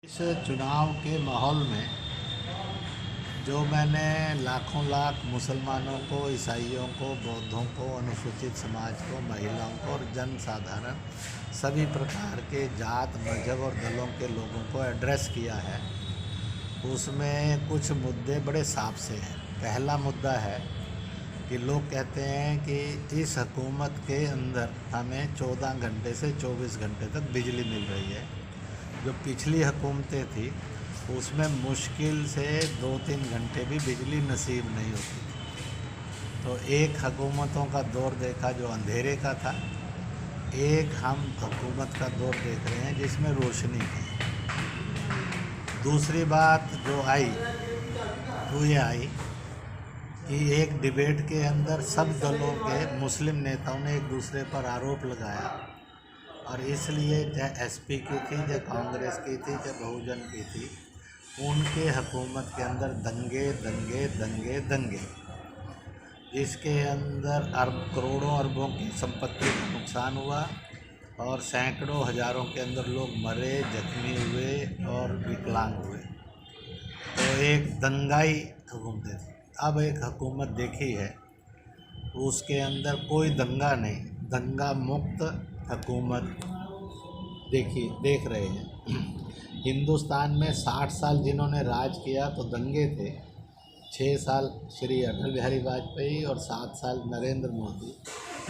इस चुनाव के माहौल में जो मैंने लाखों लाख मुसलमानों को, ईसाइयों को, बौद्धों को, अनुसूचित समाज को, महिलाओं को और जनसाधारण सभी प्रकार के जात, मजहब और दलों के लोगों को एड्रेस किया है, उसमें कुछ मुद्दे बड़े साफ से हैं। पहला मुद्दा है कि लोग कहते हैं कि इस हुकूमत के अंदर हमें 14 घंटे से 24 घंटे तक बिजली मिल रही है। जो पिछली हुकूमतें थी उसमें मुश्किल से 2-3 घंटे भी बिजली नसीब नहीं होती थी। तो एक हुकूमतों का दौर देखा जो अंधेरे का था, एक हम हुकूमत का दौर देख रहे हैं जिसमें रोशनी है। दूसरी बात जो आई वो ये आई कि एक डिबेट के अंदर सब दलों के मुस्लिम नेताओं ने एक दूसरे पर आरोप लगाया और इसलिए चाहे एसपी की थी, चाहे कांग्रेस की थी, चाहे बहुजन की थी, उनके हुकूमत के अंदर दंगे दंगे दंगे दंगे, जिसके अंदर करोड़ों अरबों की संपत्ति का नुकसान हुआ और सैकड़ों हज़ारों के अंदर लोग मरे, जख्मी हुए और विकलांग हुए। तो एक दंगाई हुकूमत थी। अब एक हुकूमत देखी है उसके अंदर कोई दंगा नहीं, दंगा मुक्त हुकूमत देख रहे हैं। हिंदुस्तान में 60 साल जिन्होंने राज किया तो दंगे थे। 6 साल श्री अटल बिहारी वाजपेयी और 7 साल नरेंद्र मोदी,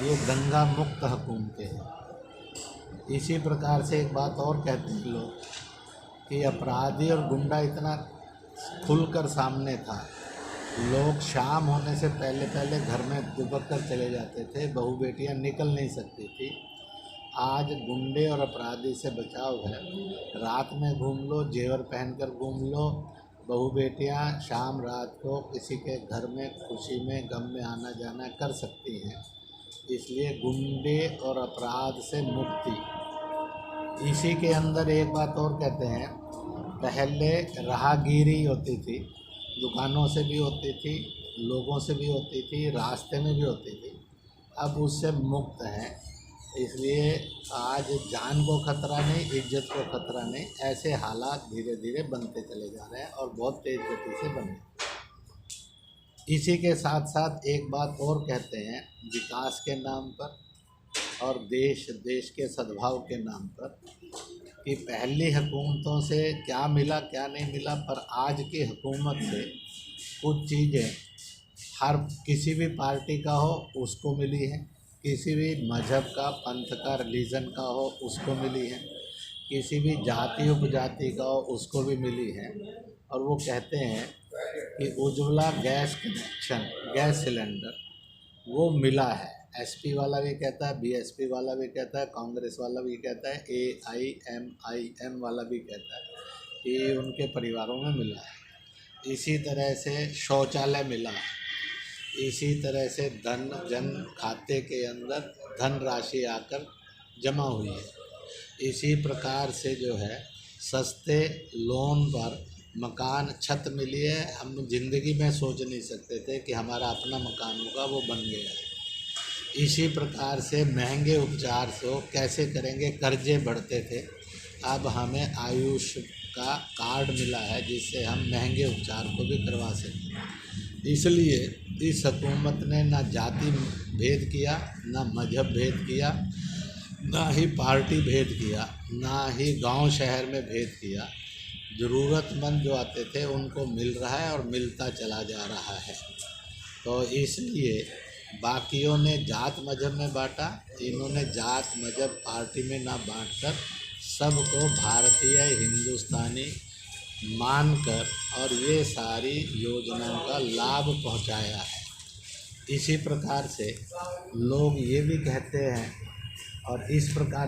ये दंगा मुक्त हुकूमतें हैं। इसी प्रकार से एक बात और कहते हैं लोग कि अपराधी और गुंडा इतना खुलकर सामने था, लोग शाम होने से पहले घर में दुबक कर चले जाते थे, बहू बेटियां निकल नहीं सकती थी। आज गुंडे और अपराधी से बचाव है। रात में घूम लो, जेवर पहनकर घूम लो, बहू बेटियां शाम रात को किसी के घर में खुशी में गम में आना जाना कर सकती हैं। इसलिए गुंडे और अपराध से मुक्ति। इसी के अंदर एक बात और कहते हैं, पहले राहगीरी होती थी, दुकानों से भी होती थी, लोगों से भी होती थी, रास्ते में भी होती थी, अब उससे मुक्त हैं। इसलिए आज जान को खतरा नहीं, इज्जत को खतरा नहीं, ऐसे हालात धीरे धीरे बनते चले जा रहे हैं और बहुत तेज़ गति से बने। इसी के साथ साथ एक बात और कहते हैं, विकास के नाम पर और देश के सद्भाव के नाम पर, कि पहली हुकूमतों से क्या मिला क्या नहीं मिला, पर आज की हुकूमत से कुछ चीज़ें हर किसी भी पार्टी का हो उसको मिली है, किसी भी मज़हब का, पंथ का, रिलीजन का हो उसको मिली है, किसी भी जाति उपजाति का हो उसको भी मिली है। और वो कहते हैं कि Ujjwala gas connection, gas cylinder वो मिला है। एसपी वाला भी कहता है, बीएसपी वाला भी कहता है, कांग्रेस वाला भी कहता है, AIMIM वाला भी कहता है कि उनके परिवारों में मिला है। इसी तरह से शौचालय मिला है। इसी तरह से धन जन खाते के अंदर धनराशि आकर जमा हुई है। इसी प्रकार से जो है सस्ते लोन पर मकान, छत मिली है। हम ज़िंदगी में सोच नहीं सकते थे कि हमारा अपना मकान होगा, वो बन गया है। इसी प्रकार से महंगे उपचार से कैसे करेंगे, कर्जे बढ़ते थे, अब हमें आयुष का कार्ड मिला है जिससे हम महंगे उपचार को भी करवा सकें। इसलिए इस हुकूमत ने ना जाति भेद किया, ना मजहब भेद किया, ना ही पार्टी भेद किया, ना ही गांव शहर में भेद किया। ज़रूरतमंद जो आते थे उनको मिल रहा है और मिलता चला जा रहा है। तो इसलिए बाकियों ने जात मजहब में बांटा, इन्होंने जात मजहब पार्टी में ना बांटकर सबको भारतीय हिंदुस्तानी मानकर और ये सारी योजनाओं का लाभ पहुंचाया है। इसी प्रकार से लोग ये भी कहते हैं और इस प्रकार